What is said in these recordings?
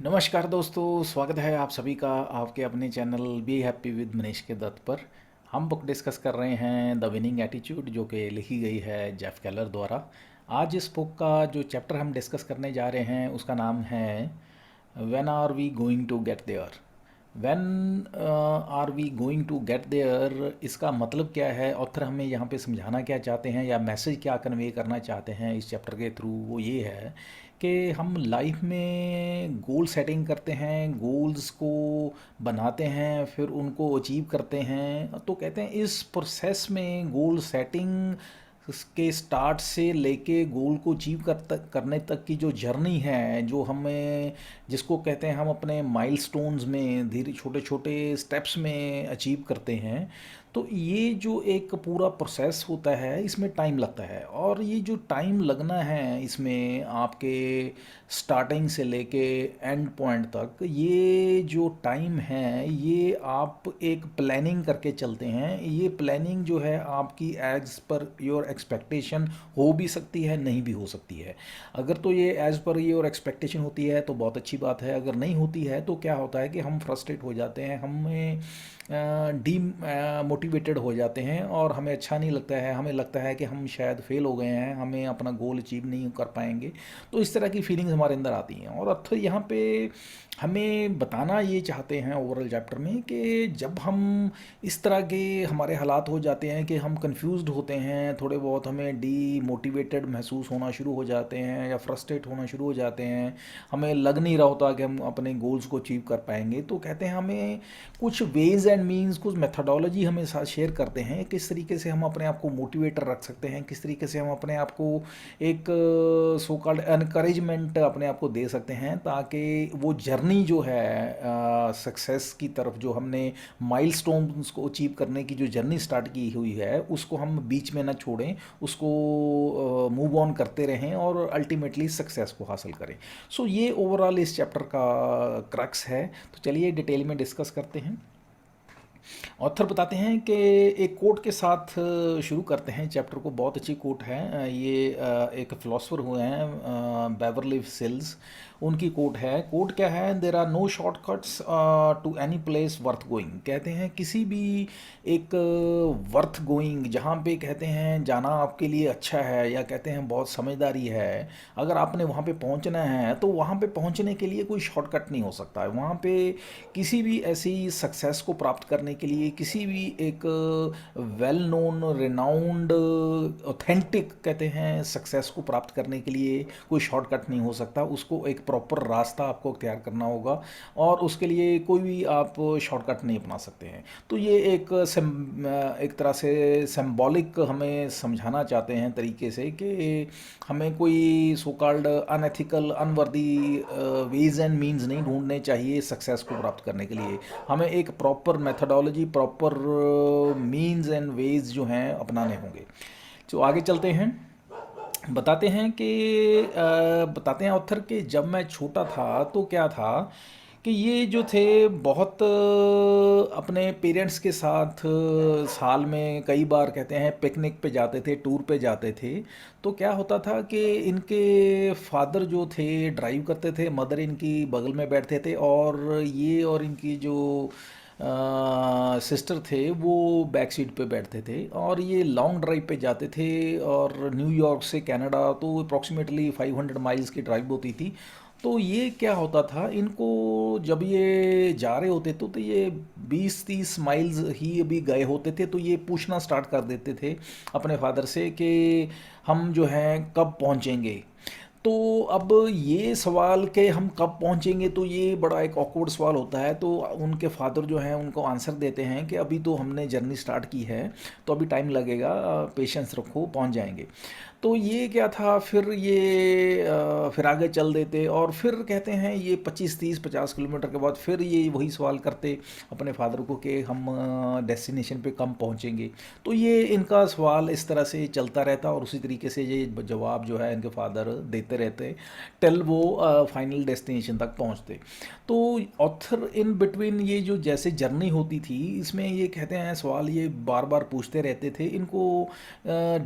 नमस्कार दोस्तों, स्वागत है आप सभी का आपके अपने channel be happy with Manish के दत्त पर। हम बुक डिस्कस कर रहे हैं द विनिंग एटीट्यूड, जो कि लिखी गई है जेफ केलर द्वारा। आज इस बुक का जो चैप्टर हम डिस्कस करने जा रहे हैं उसका नाम है when are we going to get there. When are we going to get there, इसका मतलब क्या है, ऑथर हमें यहाँ पे समझाना क्या चाहते हैं या मैसेज क्या कन्वे करना चाहते हैं इस चैप्टर के थ्रू, वो ये है कि हम लाइफ में गोल सेटिंग करते हैं, गोल्स को बनाते हैं, फिर उनको अचीव करते हैं। तो कहते हैं इस प्रोसेस में गोल सेटिंग के स्टार्ट से लेके गोल को अचीव करने तक की जो जर्नी है, जो हमें जिसको कहते हैं हम अपने माइलस्टोन्स में धीरे छोटे छोटे स्टेप्स में अचीव करते हैं। तो ये जो एक पूरा प्रोसेस होता है इसमें टाइम लगता है, और ये जो टाइम लगना है इसमें आपके स्टार्टिंग से लेके एंड पॉइंट तक, ये जो टाइम है ये आप एक प्लानिंग करके चलते हैं। ये प्लानिंग जो है आपकी एज पर योर एक्सपेक्टेशन हो भी सकती है, नहीं भी हो सकती है। अगर तो ये एज पर योर एक्सपेक्टेशन होती है तो बहुत अच्छी बात है, अगर नहीं होती है तो क्या होता है कि हम फ्रस्ट्रेट हो जाते हैं, हमें डी मोटिवेटेड हो जाते हैं और हमें अच्छा नहीं लगता है, हमें लगता है कि हम शायद फेल हो गए हैं, हमें अपना गोल अचीव नहीं कर पाएंगे। तो इस तरह की फीलिंग्स हमारे अंदर आती हैं, और अथर यहाँ पे हमें बताना ये चाहते हैं ओवरऑल चैप्टर में कि जब हम इस तरह के हमारे हालात हो जाते हैं कि हम कंफ्यूज्ड होते हैं, थोड़े बहुत हमें डी मोटिवेटेड महसूस होना शुरू हो जाते हैं या फ्रस्ट्रेट होना शुरू हो जाते हैं, हमें लग नहीं रहा होता कि हम अपने गोल्स को अचीव कर पाएंगे, तो कहते हैं हमें कुछ वेज एंड मीन्स, कुछ मेथडोलॉजी हमें साथ शेयर करते हैं किस तरीके से हम अपने आप को मोटिवेटर रख सकते हैं, किस तरीके से हम अपने आप को एक सो कॉल्ड एनकरेजमेंट अपने आप को दे सकते हैं, ताकि वो जर्नी जो है सक्सेस की तरफ, जो हमने माइलस्टोन्स को अचीव करने की जो जर्नी स्टार्ट की हुई है उसको हम बीच में ना छोड़ें, उसको मूव ऑन करते रहें और अल्टीमेटली सक्सेस को हासिल करें। सो ये ओवरऑल इस चैप्टर का क्रक्स है। तो चलिए डिटेल में डिस्कस करते हैं। ऑथर बताते हैं कि एक कोट के साथ शुरू करते हैं चैप्टर को। बहुत अच्छी कोट है ये एक फ़िलासफ़र हुए हैं बेवरली सिल्स, उनकी कोट है। कोट क्या है? There are no shortcuts to any place worth going. कहते हैं किसी भी एक वर्थ गोइंग, जहाँ पे कहते हैं जाना आपके लिए अच्छा है या कहते हैं बहुत समझदारी है, अगर आपने वहाँ पे पहुँचना है तो वहाँ पे पहुँचने के लिए कोई शॉर्टकट नहीं हो सकता है। वहाँ पे किसी भी ऐसी सक्सेस को प्राप्त करने के लिए, किसी भी एक वेल नोन रिनाउंड ऑथेंटिक कहते हैं सक्सेस को प्राप्त करने के लिए कोई शॉर्टकट नहीं हो सकता। उसको एक प्रॉपर रास्ता आपको अख्तियार करना होगा, और उसके लिए कोई भी आप शॉर्टकट नहीं अपना सकते हैं। तो ये एक तरह से सिंबॉलिक हमें समझाना चाहते हैं तरीके से कि हमें कोई so called unethical unworthy ways and means नहीं ढूंढने चाहिए सक्सेस को प्राप्त करने के लिए। हमें एक proper methodology, proper means and ways जो हैं अपनाने होंगे। तो आगे चलते हैं। बताते हैं ऑथर कि जब मैं छोटा था तो क्या था कि ये जो थे बहुत अपने पेरेंट्स के साथ साल में कई बार कहते हैं पिकनिक पे जाते थे, टूर पे जाते थे। तो क्या होता था कि इनके फादर जो थे ड्राइव करते थे, मदर इनकी बगल में बैठते थे, और ये और इनकी जो सिस्टर थे वो बैक सीट पे बैठते थे, और ये लॉन्ग ड्राइव पे जाते थे। और न्यूयॉर्क से कनाडा तो अप्रॉक्सीमेटली 500 माइल्स की ड्राइव होती थी। तो ये क्या होता था, इनको जब ये जा रहे होते तो ये 20-30 माइल्स ही अभी गए होते थे, तो ये पूछना स्टार्ट कर देते थे अपने फादर से कि हम जो हैं कब पहुंचेंगे। तो अब ये सवाल कि हम कब पहुंचेंगे, तो ये बड़ा एक ऑकवर्ड सवाल होता है। तो उनके फादर जो हैं उनको आंसर देते हैं कि अभी तो हमने जर्नी स्टार्ट की है, तो अभी टाइम लगेगा, पेशेंस रखो, पहुंच जाएंगे। तो ये क्या था, फिर ये फिर आगे चल देते, और फिर कहते हैं ये 25-30-50 किलोमीटर के बाद फिर ये वही सवाल करते अपने फादर को कि हम डेस्टिनेशन पे कब पहुंचेंगे। तो ये इनका सवाल इस तरह से चलता रहता, और उसी तरीके से ये जवाब जो है इनके फादर देते रहते टिल वो फाइनल डेस्टिनेशन तक पहुंचते। तो ऑथर इन बिटवीन ये जो जैसे जर्नी होती थी इसमें ये कहते हैं सवाल ये बार बार पूछते रहते थे इनको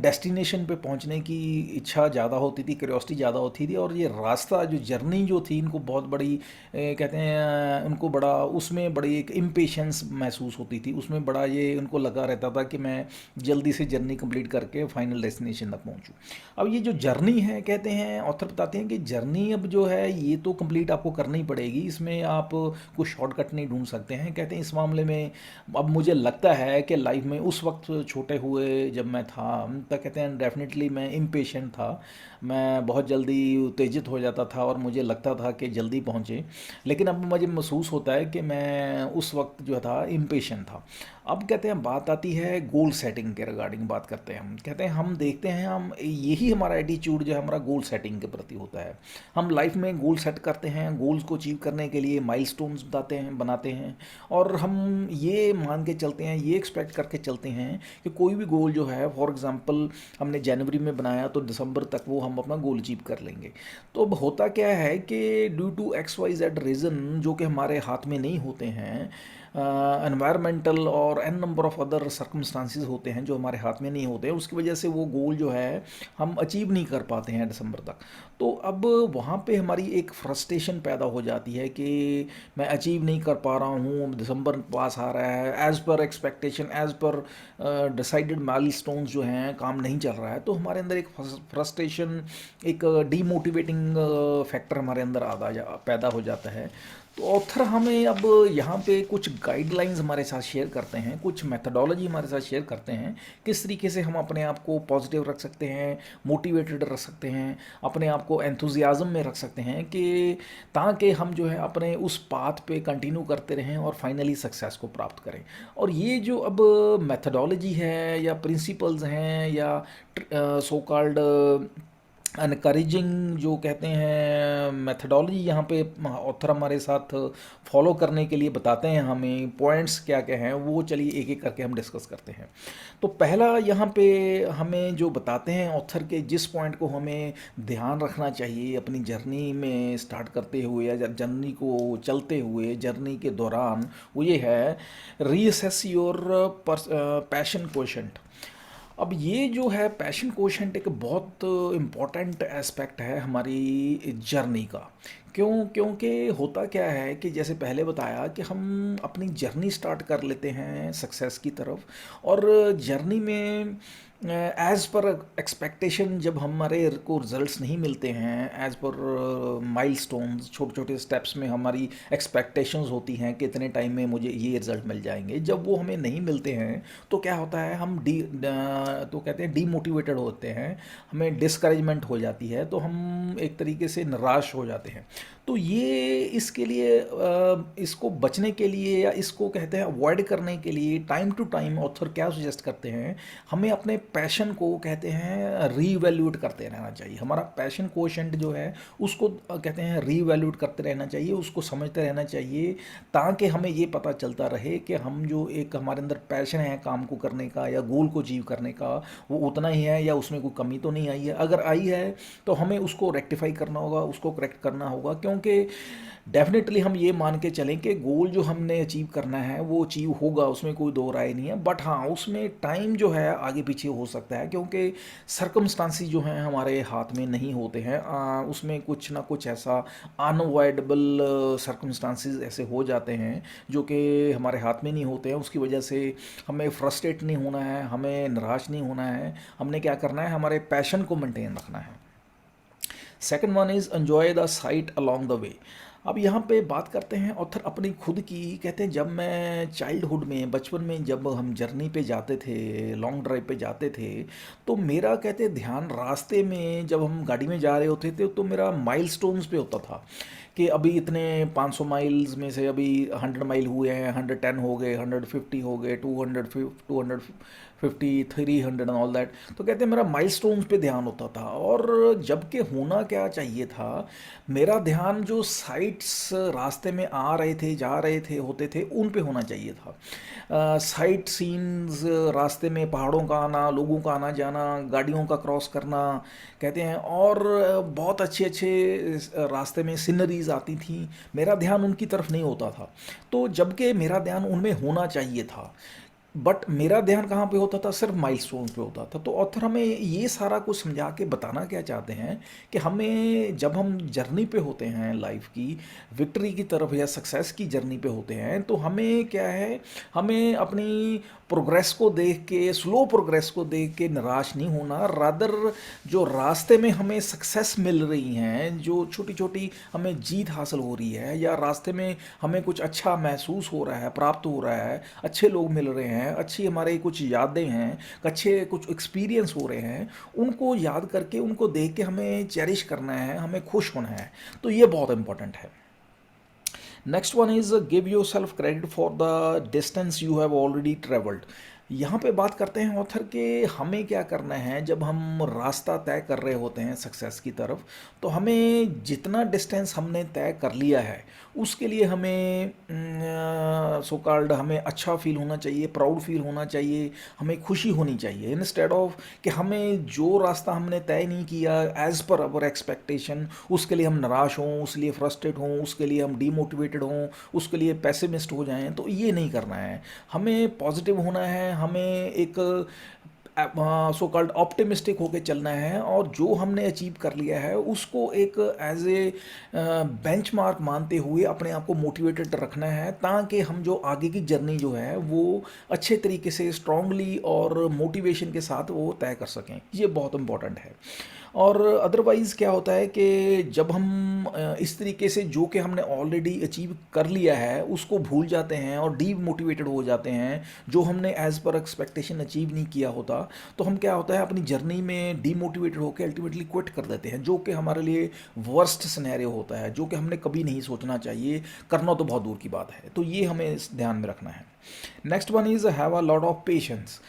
डेस्टिनेशन पे पहुंचने की इच्छा ज़्यादा होती थी, क्यूरियोसिटी ज़्यादा होती थी, और ये रास्ता जो जर्नी जो थी इनको बहुत बड़ी कहते हैं उनको बड़ा उसमें बड़ी एक इम्पेशंस महसूस होती थी, उसमें बड़ा ये उनको लगा रहता था कि मैं जल्दी से जर्नी कंप्लीट करके फाइनल डेस्टिनेशन तक पहुंचूं। अब ये जो जर्नी है, कहते हैं ऑथर बताते हैं कि जर्नी अब जो है ये तो कंप्लीट आपको करनी पड़ेगी, इसमें आप कुछ शॉर्टकट नहीं ढूंढ सकते हैं। कहते हैं इस मामले में अब मुझे लगता है कि लाइफ में उस वक्त छोटे हुए जब मैं था, तब कहते हैं डेफिनेटली मैं इम्पेशेंट था, मैं बहुत जल्दी उत्तेजित हो जाता था और मुझे लगता था कि जल्दी पहुँचे। लेकिन अब मुझे महसूस होता है कि मैं उस वक्त जो था इम्पेशेंट था। अब कहते हैं बात आती है गोल सेटिंग के रिगार्डिंग बात करते हैं हम। कहते हैं हम देखते हैं, हम यही हमारा एटीट्यूड जो है हमारा गोल सेटिंग के प्रति होता है। हम लाइफ में गोल सेट करते हैं, गोल्स को अचीव करने के लिए माइलस्टोन्स बनाते हैं, और हम ये मान के चलते हैं, ये एक्सपेक्ट करके चलते हैं कि कोई भी गोल जो है, फॉर एग्जांपल हमने जनवरी में बनाया तो दिसंबर तक वो हम अपना गोल अचीव कर लेंगे। तो अब होता क्या है कि ड्यू टू XYZ रीज़न जो कि हमारे हाथ में नहीं होते हैं, एनवायरमेंटल और an number of other circumstances होते हैं जो हमारे हाथ में नहीं होते हैं, उसकी वजह से वो गोल जो है हम अचीव नहीं कर पाते हैं दिसंबर तक। तो अब वहाँ पे हमारी एक फ्रस्ट्रेशन पैदा हो जाती है कि मैं अचीव नहीं कर पा रहा हूँ, दिसंबर पास आ रहा है, as per expectation, as per decided milestones जो हैं काम नहीं चल रहा है। तो हमारे अंदर एक फ्रस्ट्रेशन, एक डीमोटिवेटिंग फैक्टर हमारे अंदर पैदा हो जाता है। तो ऑथर हमें अब यहाँ पे कुछ गाइडलाइंस हमारे साथ शेयर करते हैं, कुछ मेथडोलॉजी हमारे साथ शेयर करते हैं, किस तरीके से हम अपने आप को पॉजिटिव रख सकते हैं, मोटिवेटेड रख सकते हैं, अपने आप को एंथुजियाज्म में रख सकते हैं, कि ताकि हम जो है अपने उस पाथ पे कंटिन्यू करते रहें और फाइनली सक्सेस को प्राप्त करें। और ये जो अब मेथडोलॉजी है या प्रिंसिपल्स हैं या सो कॉल्ड अनकरेजिंग जो कहते हैं मेथडोलॉजी, यहाँ पे ऑथर हमारे साथ फॉलो करने के लिए बताते हैं हमें पॉइंट्स क्या क्या हैं, वो चलिए एक एक करके हम डिस्कस करते हैं। तो पहला यहाँ पे हमें जो बताते हैं ऑथर के, जिस पॉइंट को हमें ध्यान रखना चाहिए अपनी जर्नी में स्टार्ट करते हुए या जर्नी को चलते हुए जर्नी के दौरान, वो ये है रीअसेस योर पैशन क्वोशंट। अब ये जो है पैशन कोशेंट एक बहुत इम्पॉर्टेंट एस्पेक्ट है हमारी जर्नी का। क्योंकि होता क्या है कि जैसे पहले बताया कि हम अपनी जर्नी स्टार्ट कर लेते हैं सक्सेस की तरफ, और जर्नी में एज़ पर एक्सपेक्टेशन जब हमारे को रिजल्ट्स नहीं मिलते हैं, एज़ पर माइलस्टोन्स, छोटे छोटे स्टेप्स में हमारी एक्सपेक्टेशंस होती हैं कि इतने टाइम में मुझे ये रिज़ल्ट मिल जाएंगे, जब वो हमें नहीं मिलते हैं तो क्या होता है, हम तो कहते हैं डीमोटिवेटेड होते हैं, हमें डिस्करेजमेंट हो जाती है, तो हम एक तरीके से निराश हो जाते हैं। तो ये इसके लिए इसको बचने के लिए या इसको कहते हैं अवॉइड करने के लिए टाइम टू टाइम ऑथर क्या सजेस्ट करते हैं, हमें अपने पैशन को कहते हैं रीवैल्यूएट करते रहना चाहिए। हमारा पैशन कोशेंट जो है उसको कहते हैं रीवैल्यूएट करते रहना चाहिए, उसको समझते रहना चाहिए, ताकि हमें ये पता चलता रहे कि हम जो एक हमारे अंदर पैशन है काम को करने का या गोल को अचीव करने का, वो उतना ही है या उसमें कोई कमी तो नहीं आई है। अगर आई है तो हमें उसको रेक्टिफाई करना होगा, उसको करेक्ट करना होगा, क्योंकि डेफिनेटली हम ये मान के चलें कि गोल जो हमने अचीव करना है वो अचीव होगा, उसमें कोई दो राय नहीं है। बट हाँ, उसमें टाइम जो है आगे पीछे हो सकता है, क्योंकि सर्कमस्टांसिस जो हैं हमारे हाथ में नहीं होते हैं। उसमें कुछ ना कुछ ऐसा अनअवॉइडेबल सर्कमस्टांसिस ऐसे हो जाते हैं जो कि हमारे हाथ में नहीं होते हैं। उसकी वजह से हमें फ्रस्ट्रेट नहीं होना है, हमें निराश नहीं होना है, हमने क्या करना है, हमारे पैशन को मेंटेन रखना है। Second one is enjoy the site along the way. अब यहाँ पे बात करते हैं ऑथर अपनी खुद की। कहते हैं जब मैं चाइल्डहुड में, बचपन में जब हम जर्नी पे जाते थे, लॉन्ग ड्राइव पे जाते थे, तो मेरा कहते ध्यान रास्ते में जब हम गाड़ी में जा रहे होते थे तो मेरा माइलस्टोन्स पे होता था कि अभी इतने 500 माइल्स में से अभी 100 माइल हुए हैं, 110 हो गए, 150 हो गए, 250, 300 एंड ऑल दैट। तो कहते हैं मेरा माइलस्टोन्स पे ध्यान होता था, और जबकि होना क्या चाहिए था, मेरा ध्यान जो साइट्स रास्ते में आ रहे थे, जा रहे थे, होते थे, उन पे होना चाहिए था। साइट सीन्स, रास्ते में पहाड़ों का आना, लोगों का आना जाना, गाड़ियों का क्रॉस करना, कहते हैं, और बहुत अच्छे अच्छे रास्ते में सीनरीज आती थी, मेरा ध्यान उनकी तरफ नहीं होता था। तो जबकि मेरा ध्यान उनमें होना चाहिए था, बट मेरा ध्यान कहाँ पे होता था, सिर्फ माइलस्टोन पे होता था। तो ऑथर हमें ये सारा कुछ समझा के बताना क्या चाहते हैं कि हमें जब हम जर्नी पे होते हैं लाइफ की, विक्ट्री की तरफ या सक्सेस की जर्नी पे होते हैं, तो हमें क्या है, हमें अपनी प्रोग्रेस को देख के, स्लो प्रोग्रेस को देख के निराश नहीं होना। रादर जो रास्ते में हमें सक्सेस मिल रही हैं, जो छोटी छोटी हमें जीत हासिल हो रही है, या रास्ते में हमें कुछ अच्छा महसूस हो रहा है, प्राप्त हो रहा है, अच्छे लोग मिल रहे हैं, अच्छी हमारे कुछ यादें हैं, अच्छे कुछ एक्सपीरियंस हो रहे हैं, उनको याद करके, उनको देख के हमें चेरिश करना है, हमें खुश होना है। तो ये बहुत इंपॉर्टेंट है। Next one is give your self credit for the distance you have already travelled. यहाँ पे बात करते हैं ऑथर के हमें क्या करना है जब हम रास्ता तय कर रहे होते हैं सक्सेस की तरफ। तो हमें जितना डिस्टेंस हमने तय कर लिया है उसके लिए हमें सो कॉल्ड हमें अच्छा फील होना चाहिए, प्राउड फील होना चाहिए, हमें खुशी होनी चाहिए, इंस्टेड ऑफ कि हमें जो रास्ता हमने तय नहीं किया एज पर अवर एक्सपेक्टेशन, उसके लिए हम निराश हों, उसके लिए फ्रस्ट्रेट हों, उसके लिए हम डीमोटिवेटेड हों, उसके लिए पैसिमिस्ट हो जाएं। तो ये नहीं करना है, हमें पॉजिटिव होना है, हमें एक सो कॉल्ड ऑप्टिमिस्टिक होके चलना है, और जो हमने अचीव कर लिया है उसको एक एज ए बेंचमार्क मानते हुए अपने आप को मोटिवेटेड रखना है, ताकि हम जो आगे की जर्नी जो है वो अच्छे तरीके से स्ट्रांगली और मोटिवेशन के साथ वो तय कर सकें। ये बहुत इंपॉर्टेंट है। और अदरवाइज़ क्या होता है कि जब हम इस तरीके से जो कि हमने ऑलरेडी अचीव कर लिया है उसको भूल जाते हैं और डीमोटिवेटेड हो जाते हैं, जो हमने एज़ पर एक्सपेक्टेशन अचीव नहीं किया होता, तो हम क्या होता है अपनी जर्नी में डीमोटिवेटेड होकर अल्टीमेटली क्विट कर देते हैं, जो कि हमारे लिए वर्स्ट सिनेरियो होता है, जो कि हमने कभी नहीं सोचना चाहिए, करना तो बहुत दूर की बात है। तो ये हमें ध्यान में रखना है। Next one is have a lot of patience.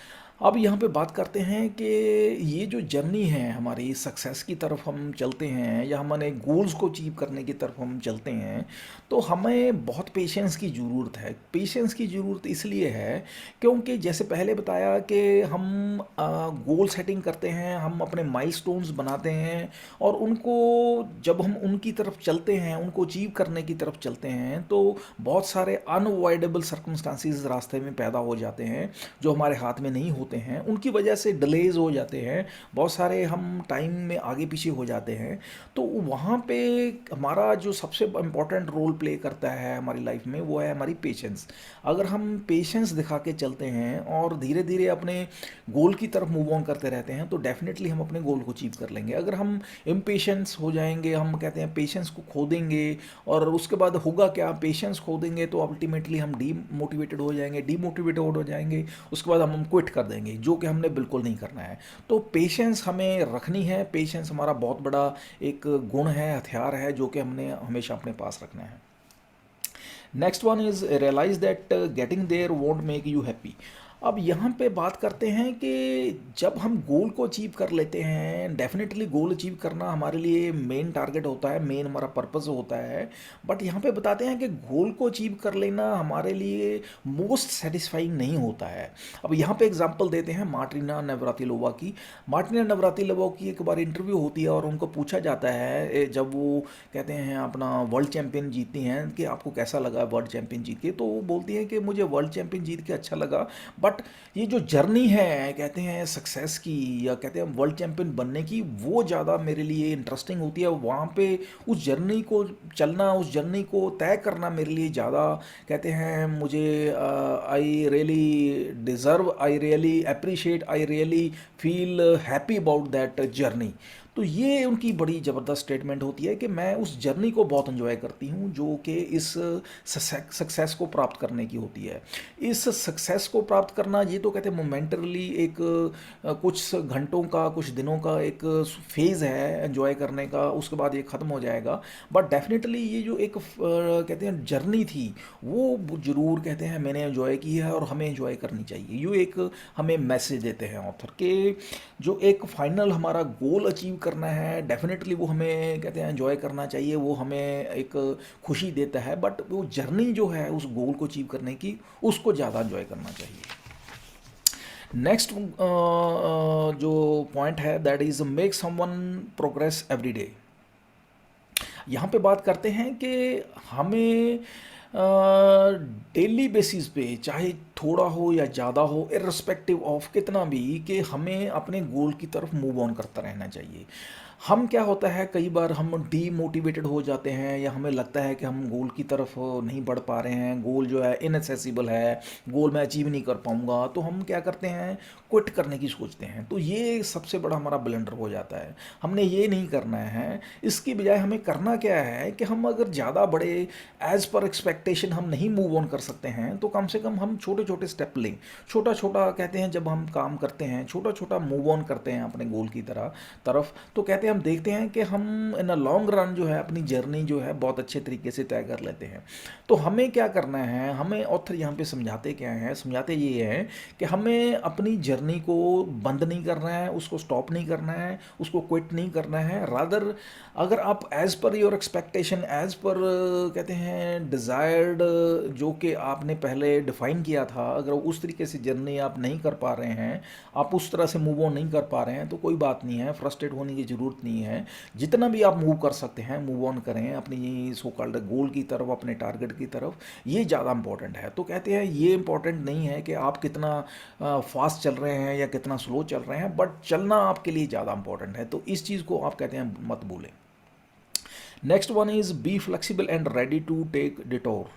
अब यहाँ पे बात करते हैं कि ये जो जर्नी है हमारी सक्सेस की तरफ हम चलते हैं, या हमारे गोल्स को अचीव करने की तरफ हम चलते हैं, तो हमें बहुत पेशेंस की ज़रूरत है। पेशेंस की ज़रूरत इसलिए है क्योंकि जैसे पहले बताया कि हम गोल सेटिंग करते हैं, हम अपने माइलस्टोन्स बनाते हैं, और उनको जब हम उनकी तरफ चलते हैं, उनको अचीव करने की तरफ चलते हैं, तो बहुत सारे अनअवॉइडेबल सर्कमस्टांसिस रास्ते में पैदा हो जाते हैं जो हमारे हाथ में नहीं होते हैं, उनकी वजह से डिलेज हो जाते हैं, बहुत सारे हम टाइम में आगे पीछे हो जाते हैं। तो वहाँ पे हमारा जो सबसे इम्पोर्टेंट रोल प्ले करता है हमारी लाइफ में वो है हमारी पेशेंस। अगर हम पेशेंस दिखा के चलते हैं और धीरे धीरे अपने गोल की तरफ मूव ऑन करते रहते हैं, तो डेफिनेटली हम अपने गोल को अचीव कर लेंगे। अगर हम इम्पेशेंस हो जाएंगे, हम कहते हैं पेशेंस को खो देंगे, और उसके बाद होगा क्या, पेशेंस खो देंगे तो अल्टीमेटली हम डीमोटिवेटेड हो जाएंगे, डीमोटिवेटेड हो जाएंगे, उसके बाद हम क्विट कर देंगे, जो कि हमने बिल्कुल नहीं करना है। तो पेशेंस हमें रखनी है, पेशेंस हमारा बहुत बड़ा एक गुण है, हथियार है, जो कि हमने हमेशा अपने पास रखना है। Next one is realise that getting there won't make you happy. अब यहाँ पे बात करते हैं कि जब हम गोल को अचीव कर लेते हैं, डेफिनेटली गोल अचीव करना हमारे लिए मेन टारगेट होता है, मेन हमारा पर्पस होता है। बट यहाँ पे बताते हैं कि गोल को अचीव कर लेना हमारे लिए मोस्ट सेटिस्फाइंग नहीं होता है। अब यहाँ पे एग्जांपल देते हैं मार्टिना नवरातिलोवा की। मार्टिना नवरातिलोवा की एक बार इंटरव्यू होती है और उनको पूछा जाता है, जब वो कहते हैं अपना वर्ल्ड चैंपियन जीतती हैं, कि आपको कैसा लगा वर्ल्ड चैंपियन जीत के, तो वो बोलती है कि मुझे वर्ल्ड चैंपियन जीत के अच्छा लगा, बट ये जो जर्नी है कहते हैं सक्सेस की, या कहते हैं वर्ल्ड चैंपियन बनने की, वो ज़्यादा मेरे लिए इंटरेस्टिंग होती है। वहाँ पे उस जर्नी को चलना, उस जर्नी को तय करना मेरे लिए ज़्यादा, कहते हैं मुझे I really deserve, I really appreciate, I really feel happy about that journey. तो ये उनकी बड़ी ज़बरदस्त स्टेटमेंट होती है कि मैं उस जर्नी को बहुत एंजॉय करती हूँ, जो कि इस सक्सेस को प्राप्त करने की होती है। इस सक्सेस को प्राप्त करना, ये तो कहते हैं मोमेंटरली एक कुछ घंटों का, कुछ दिनों का एक फेज़ है एंजॉय करने का, उसके बाद ये ख़त्म हो जाएगा। बट डेफिनेटली ये जो एक कहते हैं जर्नी थी, वो ज़रूर कहते हैं मैंने एंजॉय की है और हमें एंजॉय करनी चाहिए। ये एक हमें मैसेज देते हैं ऑथर के, जो एक फाइनल हमारा गोल अचीव करना है, डेफिनेटली वो हमें कहते हैं एंजॉय करना चाहिए, वो हमें एक खुशी देता है, बट वो जर्नी जो है उस गोल को अचीव करने की, उसको ज़्यादा एंजॉय करना चाहिए। नेक्स्ट जो पॉइंट है that is make someone progress every day. यहाँ पे बात करते हैं कि हमें डेली बेसिस पे, चाहे थोड़ा हो या ज़्यादा हो, इर्रिस्पेक्टिव ऑफ कितना भी, कि हमें अपने गोल की तरफ मूव ऑन करता रहना चाहिए। हम क्या होता है, कई बार हम डीमोटिवेटेड हो जाते हैं या हमें लगता है कि हम गोल की तरफ नहीं बढ़ पा रहे हैं, गोल जो है इनएक्सेसिबल है, गोल मैं अचीव नहीं कर पाऊंगा, तो हम क्या करते हैं, क्विट करने की सोचते हैं। तो ये सबसे बड़ा हमारा ब्लंडर हो जाता है। हमने ये नहीं करना है। इसकी बजाय हमें करना क्या है कि हम अगर ज़्यादा बड़े एज पर एक्सपेक्टेशन हम नहीं मूव ऑन कर सकते हैं, तो कम से कम हम छोटे छोटे स्टेप लें। छोटा छोटा कहते हैं, जब हम काम करते हैं छोटा छोटा मूव ऑन करते हैं अपने गोल की तरफ, तो कहते हैं हम देखते हैं कि हम इन अ लॉन्ग रन जो है अपनी जर्नी जो है बहुत अच्छे तरीके से तय कर लेते हैं। तो हमें क्या करना है, हमें ऑथर यहाँ पे समझाते क्या है, समझाते ये है कि हमें अपनी जर्नी को बंद नहीं करना है, उसको स्टॉप नहीं करना है, उसको क्विट नहीं करना है। रादर अगर आप as per your expectation, as per कहते हैं डिज़ायर्ड, जो कि आपने पहले डिफाइन किया था, अगर उस तरीके से जर्नी आप नहीं कर पा रहे हैं, आप उस तरह से मूव ऑन नहीं कर पा रहे हैं, तो कोई बात नहीं है, फ्रस्ट्रेट होने की ज़रूरत नहीं है। जितना भी आप मूव कर सकते हैं मूव ऑन करें अपनी सो कॉल्ड गोल की तरफ, अपने टारगेट की तरफ। ये ज़्यादा इंपॉर्टेंट है। तो कहते हैं ये इंपॉर्टेंट नहीं है कि आप कितना फास्ट चल रहे हैं या कितना स्लो चल रहे हैं, बट चलना आपके लिए ज़्यादा इंपॉर्टेंट है। तो इस चीज़ को आप कहते हैं मत भूलें। Next one is be flexible and ready to take detour.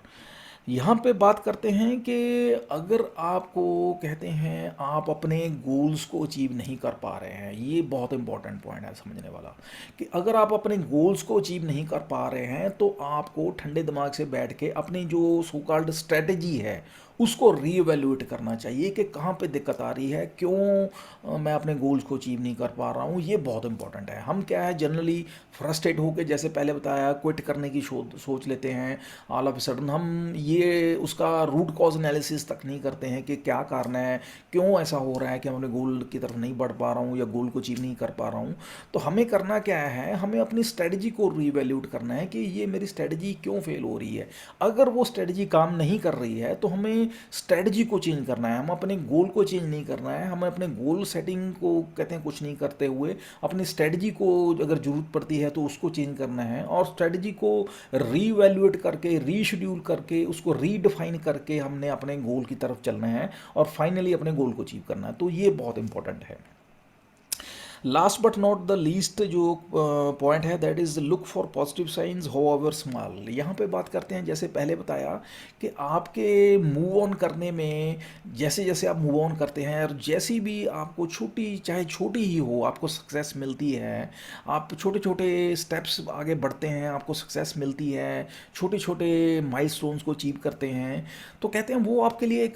यहाँ पे बात करते हैं कि अगर आपको कहते हैं आप अपने गोल्स को अचीव नहीं कर पा रहे हैं, ये बहुत इंपॉर्टेंट पॉइंट है समझने वाला, कि अगर आप अपने गोल्स को अचीव नहीं कर पा रहे हैं, तो आपको ठंडे दिमाग से बैठ के अपनी जो सो कॉल्ड स्ट्रेटजी है उसको रीएवेल्यूएट करना चाहिए कि कहाँ पे दिक्कत आ रही है, क्यों मैं अपने गोल्स को अचीव नहीं कर पा रहा हूँ। ये बहुत इंपॉर्टेंट है। हम क्या है, जनरली फ्रस्ट्रेट होकर, जैसे पहले बताया, क्विट करने की सोच लेते हैं। ऑल ऑफ सडन हम ये उसका रूट कॉज एनालिसिस तक नहीं करते हैं कि क्या कारण है, क्यों ऐसा हो रहा है कि मैं अपने गोल की तरफ नहीं बढ़ पा रहा हूँ या गोल को अचीव नहीं कर पा रहा हूँ। तो हमें करना क्या है, हमें अपनी स्ट्रेटजी को रीवैल्यूट करना है कि ये मेरी स्ट्रेटजी क्यों फेल हो रही है। अगर वो स्ट्रेटजी काम नहीं कर रही है, तो हमें स्ट्रेटजी को चेंज करना है, हम अपने गोल को चेंज नहीं करना है। हमें अपने गोल सेटिंग को कहते हैं कुछ नहीं करते हुए अपनी स्ट्रेटजी को अगर ज़रूरत पड़ती है तो उसको चेंज करना है, और स्ट्रेटजी को रीवैल्यूएट करके, रीशेड्यूल करके, उसको रीडिफाइन करके हमने अपने गोल की तरफ चलना है और फाइनली अपने गोल को अचीव करना है। तो ये बहुत इंपॉर्टेंट है। Last but not the least जो पॉइंट है, that is look for positive science हो एवर स्मॉल। यहाँ पे बात करते हैं, जैसे पहले बताया, कि आपके मूव ऑन करने में जैसे जैसे आप मूव ऑन करते हैं और जैसी भी आपको छोटी, चाहे छोटी ही हो, आपको सक्सेस मिलती है, आप छोटे छोटे स्टेप्स आगे बढ़ते हैं, आपको सक्सेस मिलती है, छोटे छोटे माइलस्टोन्स को अचीव करते हैं, तो कहते हैं वो आपके लिए एक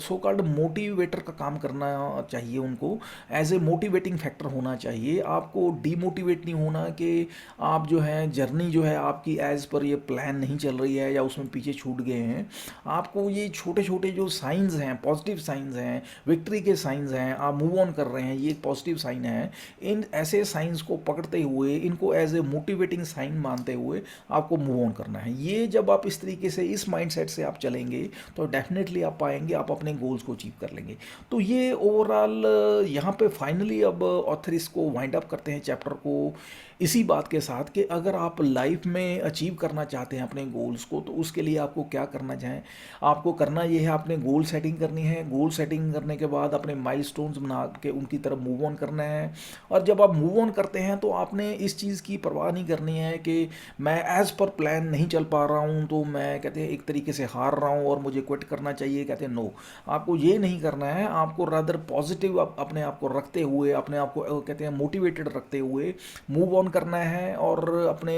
सो कॉल्ड मोटिवेटर का काम करना चाहिए। उनको एज ए मोटिवेटिंग फैक्टर होना चाहिए। आपको डीमोटिवेट नहीं होना कि आप जो है जर्नी जो है आपकी एज पर ये प्लान नहीं चल रही है या उसमें पीछे छूट गए हैं। आपको ये छोटे छोटे जो साइंस हैं, पॉजिटिव साइंस हैं, विक्ट्री के साइंस हैं, आप मूव ऑन कर रहे हैं, ये एक पॉजिटिव साइन है। इन ऐसे साइंस को पकड़ते हुए, इनको एज ए मोटिवेटिंग साइन मानते हुए आपको मूव ऑन करना है। ये जब आप इस तरीके से, इस माइंडसेट से आप चलेंगे, तो डेफिनेटली आप पाएंगे आप अपने गोल्स को अचीव कर लेंगे। तो ये ओवरऑल यहाँ पे फाइनली अब ऑथर इसको वाइंड अप करते हैं चैप्टर को इसी बात के साथ कि अगर आप लाइफ में अचीव करना चाहते हैं अपने गोल्स को, तो उसके लिए आपको क्या करना चाहें, आपको करना ये है, आपने गोल सेटिंग करनी है। गोल सेटिंग करने के बाद अपने माइलस्टोन्स बना के उनकी तरफ मूव ऑन करना है। और जब आप मूव ऑन करते हैं तो आपने इस चीज़ की परवाह नहीं करनी है कि मैं एज़ पर प्लान नहीं चल पा रहा हूँ, तो मैं कहते हैं एक तरीके से हार रहा हूँ और मुझे क्विट करना चाहिए। कहते हैं नो, आपको ये नहीं करना है। आपको रादर पॉजिटिव अपने आप को रखते हुए, अपने आप को कहते हैं मोटिवेटेड रखते हुए मूव ऑन करना है और अपने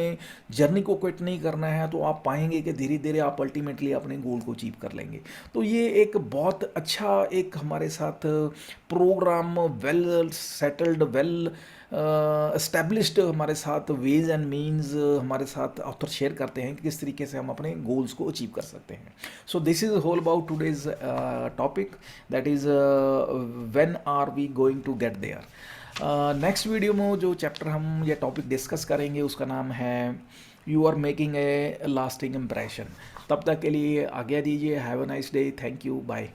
जर्नी को क्विट नहीं करना है। तो आप पाएंगे कि धीरे धीरे आप अल्टीमेटली अपने गोल को अचीव कर लेंगे। तो ये एक बहुत अच्छा एक हमारे साथ programme, well settled, well established हमारे साथ वेज एंड मीन्स हमारे साथ ऑथर शेयर करते हैं कि किस तरीके से हम अपने गोल्स को अचीव कर सकते हैं। So this is whole about today's topic, that is when are we going to get there. Next video में जो चैप्टर हम ये टॉपिक डिस्कस करेंगे उसका नाम है you are making a lasting impression. तब तक के लिए आज्ञा दीजिए। Have a nice day. Thank you. Bye.